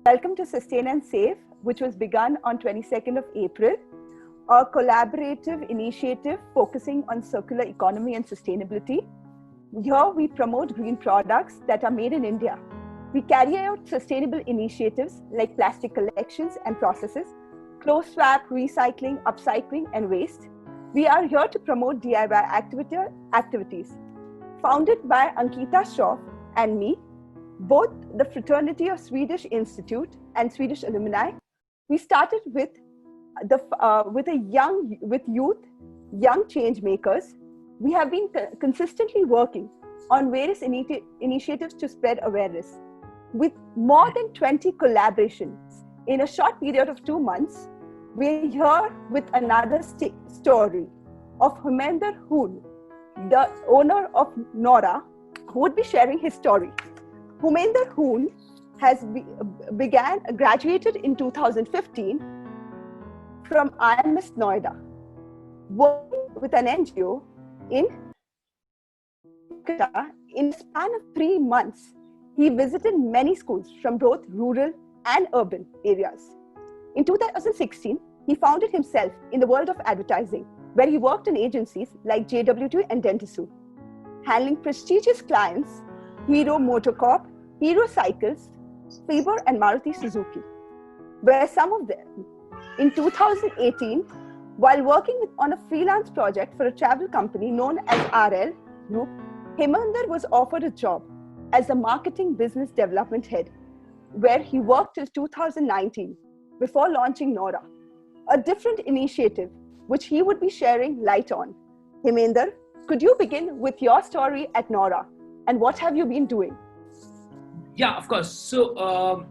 Welcome to Sustain and Save, which was begun on 22nd of April, a collaborative initiative focusing on circular economy and sustainability. Here we promote green products that are made in India. We carry out sustainable initiatives like plastic collections and processes, clothes swap, recycling, upcycling, and waste. We are here to promote DIY activities. Founded by Ankita Shroff and me, both the Fraternity of Swedish Institute and Swedish Alumni, we started with youth, young change makers. We have been consistently working on various initiatives to spread awareness. With more than 20 collaborations in a short period of 2 months, we're here with another story of Humender Hoon, the owner of Nora, who would be sharing his story. Humender Hoon has graduated in 2015 from IMS Noida, working with an NGO in Calcutta. In a span of 3 months, he visited many schools from both rural and urban areas. In 2016, he founded himself in the world of advertising, where he worked in agencies like JW2 and Dentsu, handling prestigious clients Hero Motocorp, Hero Cycles, Faber and Maruti Suzuki were some of them. In 2018, while working on a freelance project for a travel company known as RL Group, Humender was offered a job as a marketing business development head, where he worked till 2019 before launching Nora, a different initiative which he would be sharing light on. Humender, could you begin with your story at Nora and what have you been doing? Yeah, of course. So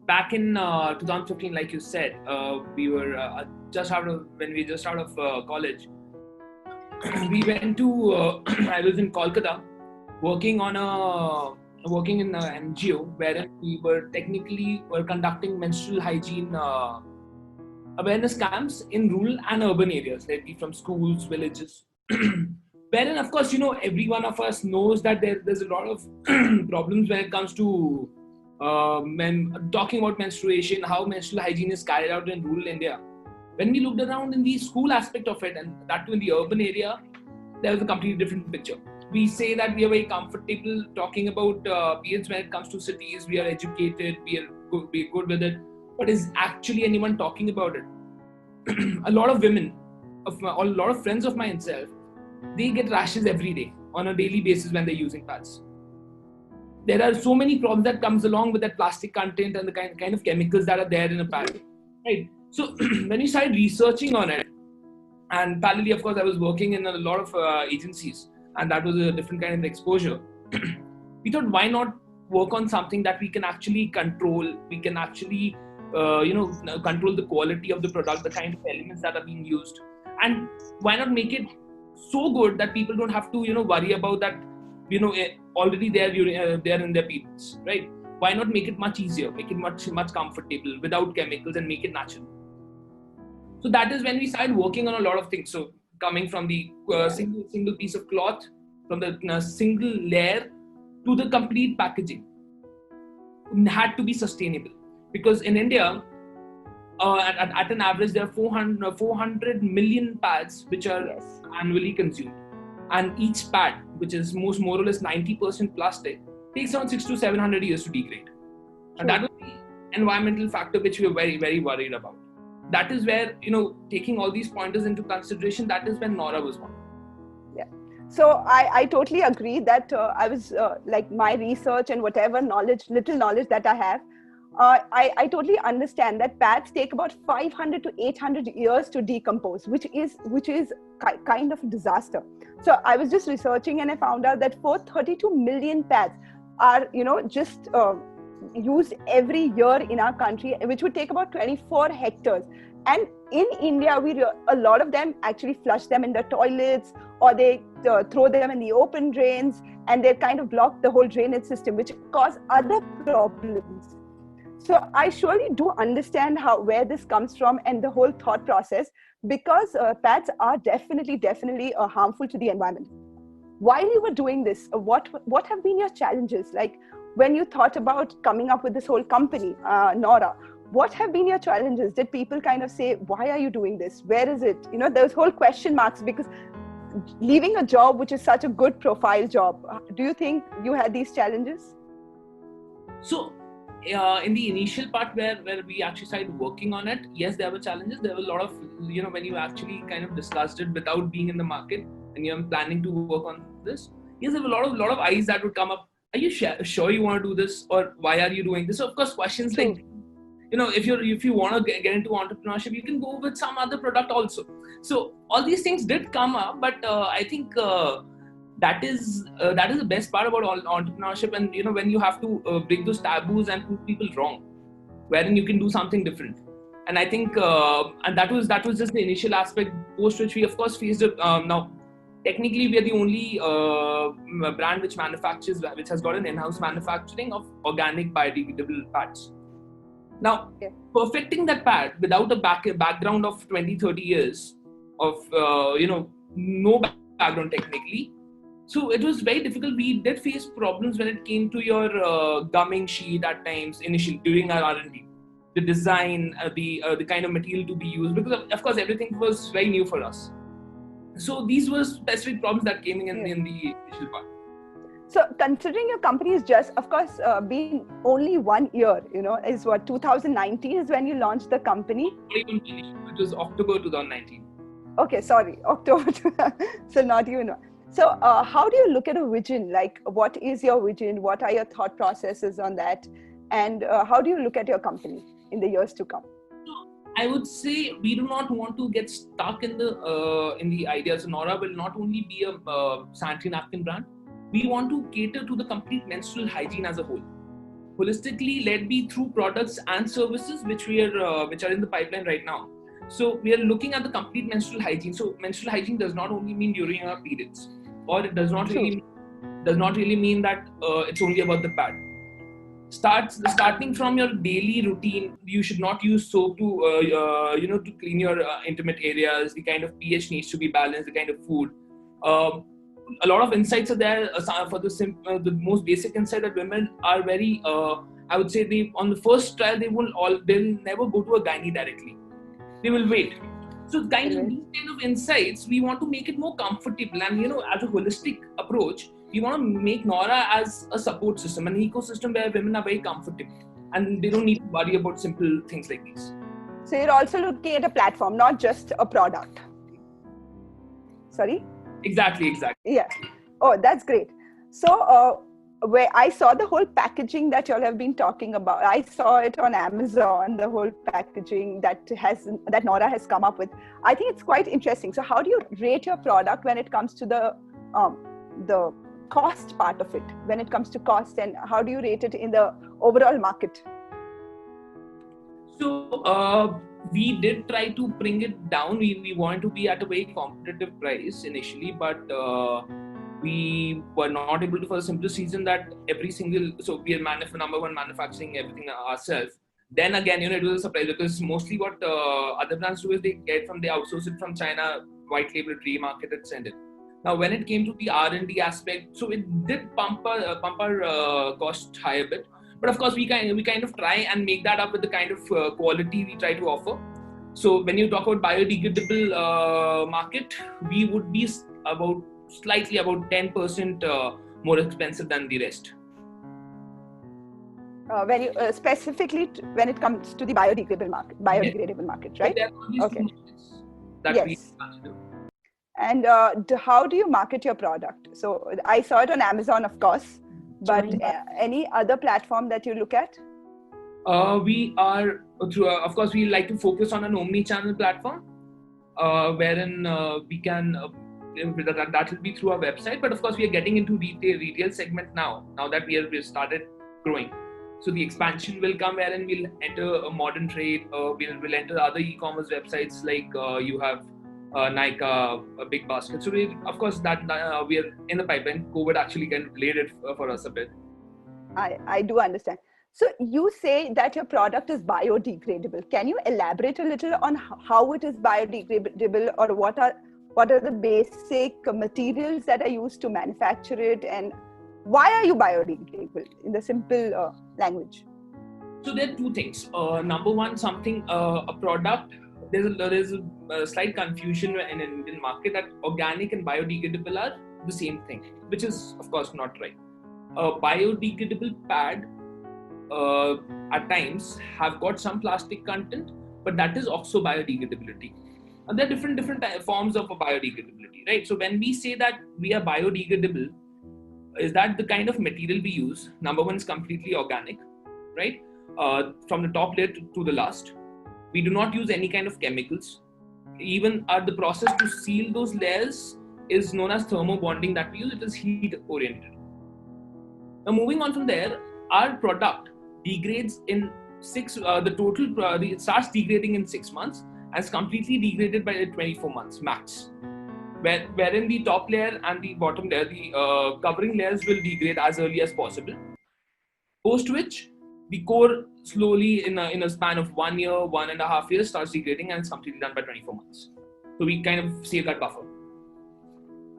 back in 2015, like you said, we were just out of college. We went to I was in Kolkata, working in an NGO wherein we were conducting menstrual hygiene awareness camps in rural and urban areas, like from schools, villages. Wherein, of course, every one of us knows that there's a lot of problems when it comes to talking about menstruation, how menstrual hygiene is carried out in rural India. When we looked around in the school aspect of it, and that too in the urban area, there was a completely different picture. We say that we are very comfortable talking about periods when it comes to cities, we are educated, we are good with it, but is actually anyone talking about it? A lot of women, a lot of friends of mine itself, they get rashes every day on a daily basis when they're using pads. There are so many problems that comes along with that plastic content and the kind of chemicals that are there in a pad, right? So when we started researching on it, and parallelly, of course, I was working in a lot of agencies, and that was a different kind of exposure. We thought, why not work on something that we can actually control? We can actually, control the quality of the product, the kind of elements that are being used, and why not make it so good that people don't have to, worry about that, already they're in their periods, right? Why not make it much easier, make it much comfortable without chemicals and make it natural? So that is when we started working on a lot of things. So coming from the single piece of cloth, from the single layer to the complete packaging, had to be sustainable, because in India, at an average, there are 400 million pads which are annually consumed, and each pad, which is more or less 90% plastic, takes around 600 to 700 years to degrade. And that was the environmental factor which we were very, very worried about. That is where, taking all these pointers into consideration, that is when Nora was born. Yeah. So I totally agree that I was like my research and whatever little knowledge that I have, I totally understand that pads take about 500 to 800 years to decompose, which is kind of a disaster. So I was just researching and I found out that 432 million pads are, just used every year in our country, which would take about 24 hectares. And in India, a lot of them actually flush them in the toilets, or they throw them in the open drains, and they kind of block the whole drainage system, which cause other problems. So I surely do understand where this comes from and the whole thought process, because pads are definitely harmful to the environment. While you were doing this, what have been your challenges? Like, when you thought about coming up with this whole company, Nora, what have been your challenges? Did people kind of say, why are you doing this? Where is it? Those whole question marks, because leaving a job which is such a good profile job, do you think you had these challenges? So, in the initial part where we actually started working on it, yes, there were challenges. There were a lot of, when you actually kind of discussed it without being in the market and you're planning to work on this, yes, there were a lot of eyes that would come up. Are you sure you want to do this, or why are you doing this? So of course, questions like, if you want to get into entrepreneurship, you can go with some other product also. So all these things did come up, but I think that is the best part about all entrepreneurship. And when you have to break those taboos and prove people wrong, wherein you can do something different. And I think and that was just the initial aspect, post which we of course faced it. Now technically we are the only brand which has got an in-house manufacturing of organic biodegradable pads. Now, perfecting that pad without a background of 20-30 years of no background technically, so it was very difficult. We did face problems when it came to your gumming sheet at times initially during our R&D, the design, the kind of material to be used, because of course everything was very new for us. So these were specific problems that came in the initial part. So considering your company is just, of course, being only 1 year, is what, 2019 is when you launched the company? It was October 2019. Okay, sorry, October. So not even. So how do you look at a vision? Like, what is your vision? What are your thought processes on that? And how do you look at your company in the years to come? I would say we do not want to get stuck in the idea. So Nora will not only be a sanitary napkin brand. We want to cater to the complete menstrual hygiene as a whole. Holistically, let be through products and services which are in the pipeline right now. So we are looking at the complete menstrual hygiene. So menstrual hygiene does not only mean during our periods, or it does not really mean that it's only about the pad. Starting from your daily routine, you should not use soap to clean your intimate areas. The kind of pH needs to be balanced. The kind of food. A lot of insights are there for the most basic insight that women are very. I would say on the first trial they'll never go to a gynae directly. They will wait. So these kind of insights, we want to make it more comfortable, and as a holistic approach, we want to make Nora as a support system, an ecosystem where women are very comfortable and they don't need to worry about simple things like these. So you're also looking at a platform, not just a product. Sorry? Exactly. Yeah. Oh, that's great. So where I saw the whole packaging that y'all have been talking about, I saw it on Amazon, the whole packaging that Nora has come up with. I think it's quite interesting. So how do you rate your product when it comes to the cost part of it, when it comes to cost, and how do you rate it in the overall market? So we did try to bring it down. We wanted to be at a very competitive price initially, but we were not able to, for the simple reason that so we are number one manufacturing everything ourselves. Then again, it was a surprise, because mostly what other brands do is they outsource it from China, white label, remarket it, send it. Now, when it came to the R&D aspect, so it did pump our cost high a bit. But of course, we kind of try and make that up with the kind of quality we try to offer. So when you talk about biodegradable market, we would be slightly about 10% more expensive than the rest. Very specifically when it comes to the biodegradable market, market, right? Okay. That we consider. And how do you market your product? So I saw it on Amazon, of course, but any other platform that you look at? We are, of course, we like to focus on an omni-channel platform, wherein we can, that will be through our website. But of course, we are getting into retail segment now that we have started growing. So the expansion will come wherein we'll enter a modern trade, we'll enter other e-commerce websites like you have Nykaa, a Big Basket. So of course that we are in the pipeline. COVID actually kind of delayed it for us a bit. I do understand. So you say that your product is biodegradable. Can you elaborate a little on how it is biodegradable, or what are the basic materials that are used to manufacture it, and why are you biodegradable in the simple language? So there are two things. Number one, a product. There is a slight confusion in the Indian market that organic and biodegradable are the same thing, which is of course not right. A biodegradable pad at times have got some plastic content, but that is also biodegradability. And there are different forms of biodegradability, right? So when we say that we are biodegradable, is that the kind of material we use? Number one is completely organic, right? From the top layer to the last. We do not use any kind of chemicals. Even the process to seal those layers is known as thermobonding that we use. It is heat oriented. Now moving on from there, our product degrades in it starts degrading in 6 months and is completely degraded by 24 months max. Wherein the top layer and the bottom layer, the covering layers will degrade as early as possible. Post which, the core slowly in a span of 1 year, 1.5 years starts degrading and it's completely done by 24 months. So we kind of save that buffer.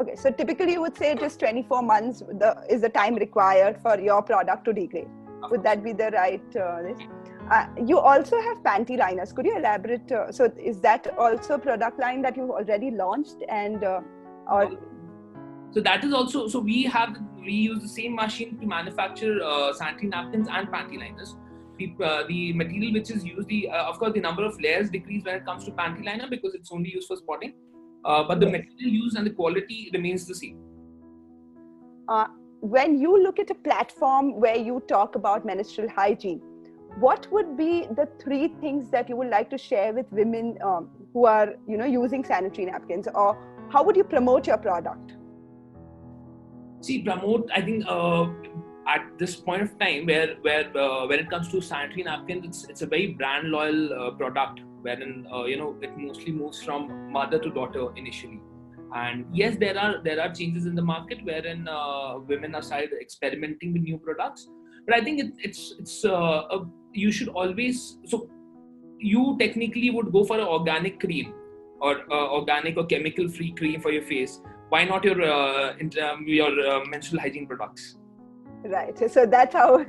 Okay, so typically you would say just 24 months is the time required for your product to degrade. Would that be the right? You also have panty liners. Could you elaborate? So is that also a product line that you've already launched So that is also, so we use the same machine to manufacture sanitary napkins and panty liners. The material which is used, of course, the number of layers decrease when it comes to panty liner because it's only used for spotting. But the material used and the quality remains the same. When you look at a platform where you talk about menstrual hygiene, what would be the 3 things that you would like to share with women who are, using sanitary napkins, or how would you promote your product? See, promote. I think at this point of time, where when it comes to sanitary napkins, it's a very brand loyal product, wherein it mostly moves from mother to daughter initially. And yes, there are changes in the market wherein women are started experimenting with new products. But I think you should always, so you technically would go for an organic cream or organic or chemical free cream for your face. Why not your menstrual hygiene products? Right. So that's how.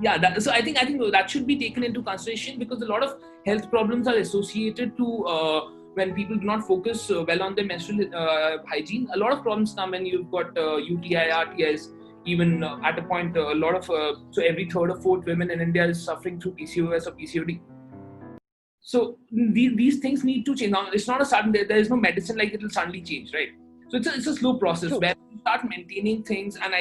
Yeah. So I think that should be taken into consideration because a lot of health problems are associated to when people do not focus well on their menstrual hygiene. A lot of problems come when you've got UTI, RTIs. Even at a point, a lot of so every 3rd or 4th women in India is suffering through PCOS or PCOD. So these things need to change. Now, it's not a sudden. There is no medicine like it will suddenly change, right? So it's a slow process. True. Where you start maintaining things, and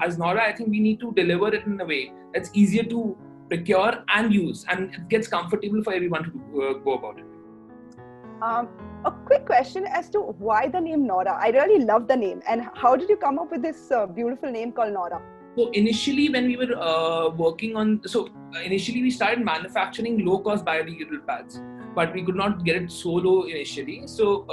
as Nora, I think we need to deliver it in a way that's easier to procure and use, and it gets comfortable for everyone to go about it. A quick question as to why the name Nora. I really love the name, and how did you come up with this beautiful name called Nora? So initially, when we were initially we started manufacturing low-cost biodegradable pads, but we could not get it so low initially. So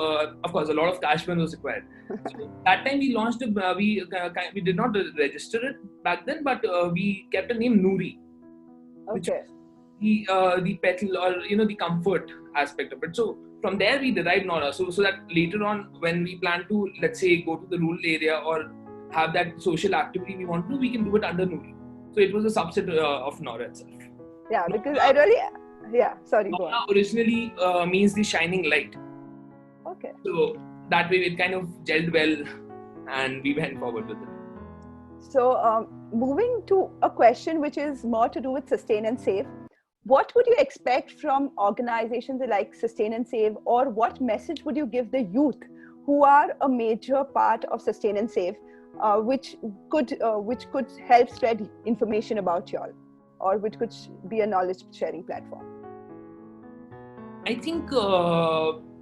of course, a lot of cash burn was required. So that time we launched we did not register it back then, but we kept a name Noori. Okay. The petal or the comfort aspect of it. So from there we derived Nora. So that later on when we plan to, let's say, go to the rural area or have that social activity we want to do, we can do it under Noori. So it was a subset of Nora itself. Yeah, because sorry, Nora originally means the shining light. Okay. So that way it kind of gelled well and we went forward with it. So moving to a question which is more to do with Sustain and Save. What would you expect from organizations like Sustain and Save, or what message would you give the youth who are a major part of Sustain and Save, which could help spread information about y'all, or which could be a knowledge sharing platform? I think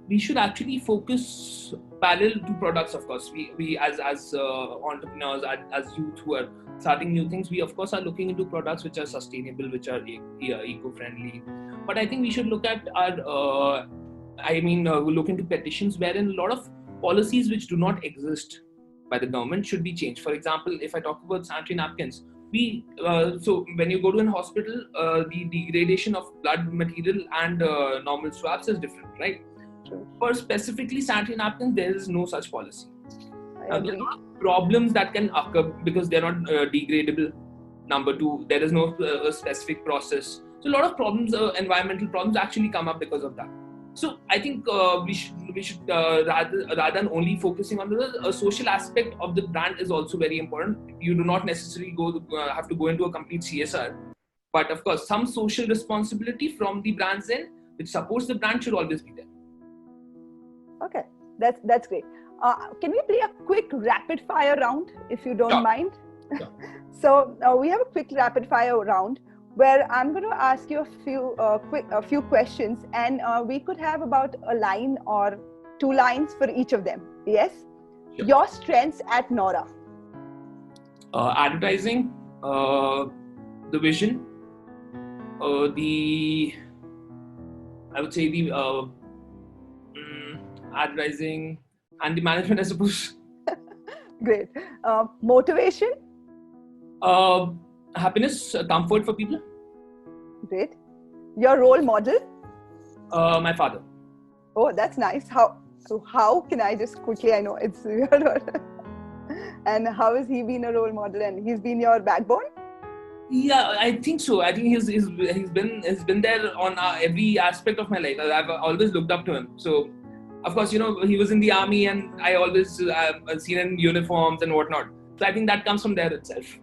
we should actually focus parallel to products. Of course, we as entrepreneurs, as youth who are starting new things, we of course are looking into products which are sustainable, which are eco-friendly. But I think we should look at look into petitions wherein a lot of policies which do not exist by the government should be changed. For example, if I talk about sanitary napkins, so when you go to an hospital, the degradation of blood material and normal swabs is different, right? True. For specifically sanitary napkins, there is no such policy. I There are agree. a lot of problems that can occur because they're not degradable. Number two, there is no specific process. So a lot of problems, environmental problems, actually come up because of that. So I think we should rather than only focusing on the social aspect of the brand is also very important. You do not necessarily have to go into a complete CSR, but of course, some social responsibility from the brand's end, which supports the brand, should always be there. Okay, that's great. Can we play a quick rapid fire round, if you don't Sure. mind? Sure. So we have a quick rapid fire round where I'm going to ask you a few questions, and we could have about a line or 2 lines for each of them. Yes. Sure. Your strengths at Nora. Advertising, the vision, I would say the advertising and the management, I suppose. Great. Motivation. Happiness, comfort for people. Great. Your role model. My father. Oh, that's nice. How can I just quickly? I know it's your role. And how has he been a role model? And he's been your backbone. Yeah, I think so. I think he's been there on every aspect of my life. I've always looked up to him. So, of course, he was in the army, and I always seen him in uniforms and whatnot. So I think that comes from there itself.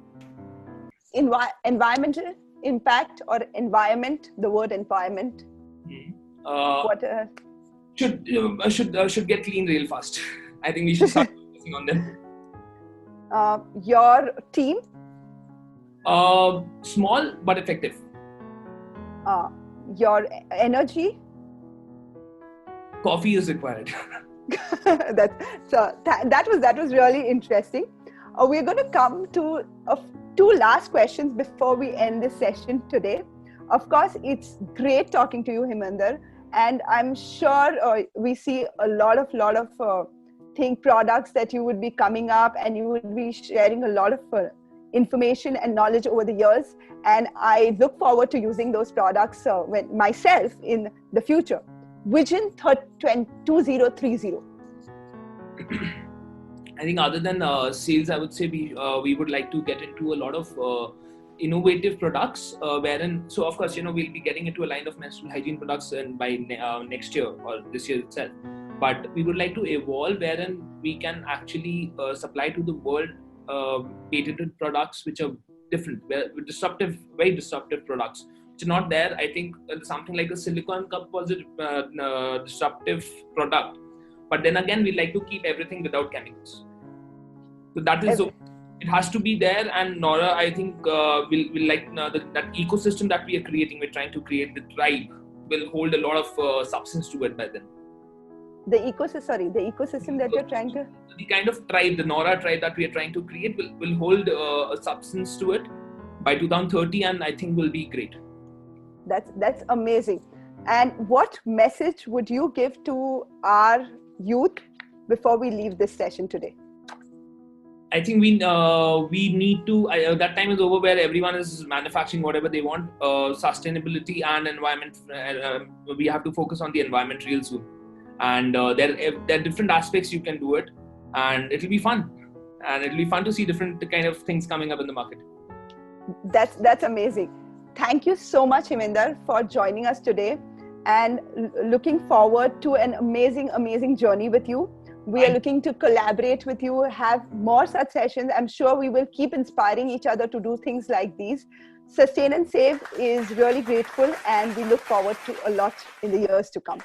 Environmental impact or environment. The word environment. What? Should get clean real fast. I think we should start focusing on them. Your team. Small but effective. Your energy. Coffee is required. That was really interesting. We're going to come to 2 last questions before we end this session today. Of course, it's great talking to you, Heminder, and I'm sure we see a lot of products that you would be coming up, and you would be sharing a lot of information and knowledge over the years, and I look forward to using those products myself in the future. Vision 2030. I think other than sales, I would say we would like to get into a lot of innovative products, wherein, so of course, we'll be getting into a line of menstrual hygiene products by next year or this year itself. But we would like to evolve wherein we can actually supply to the world patented products which are different, very disruptive products which are not there. I think something like a silicone cup was a disruptive product, but then again we like to keep everything without chemicals. So that is it has to be there, and Nora, I think will like that ecosystem that we are creating. We're trying to create the tribe will hold a lot of substance to it by then. The ecosystem that you're trying to... The kind of tribe, the Nora tribe that we are trying to create will hold a substance to it by 2030, and I think will be great. That's amazing. And what message would you give to our youth before we leave this session today? I think we need to, that time is over where everyone is manufacturing whatever they want. Sustainability and environment, we have to focus on the environment real soon. And there are different aspects you can do it, and it'll be fun. And it'll be fun to see different kind of things coming up in the market. That's amazing. Thank you so much, Heminder, for joining us today, and looking forward to an amazing journey with you. We are looking to collaborate with you, have more such sessions. I'm sure we will keep inspiring each other to do things like these. Sustain and Save is really grateful, and we look forward to a lot in the years to come.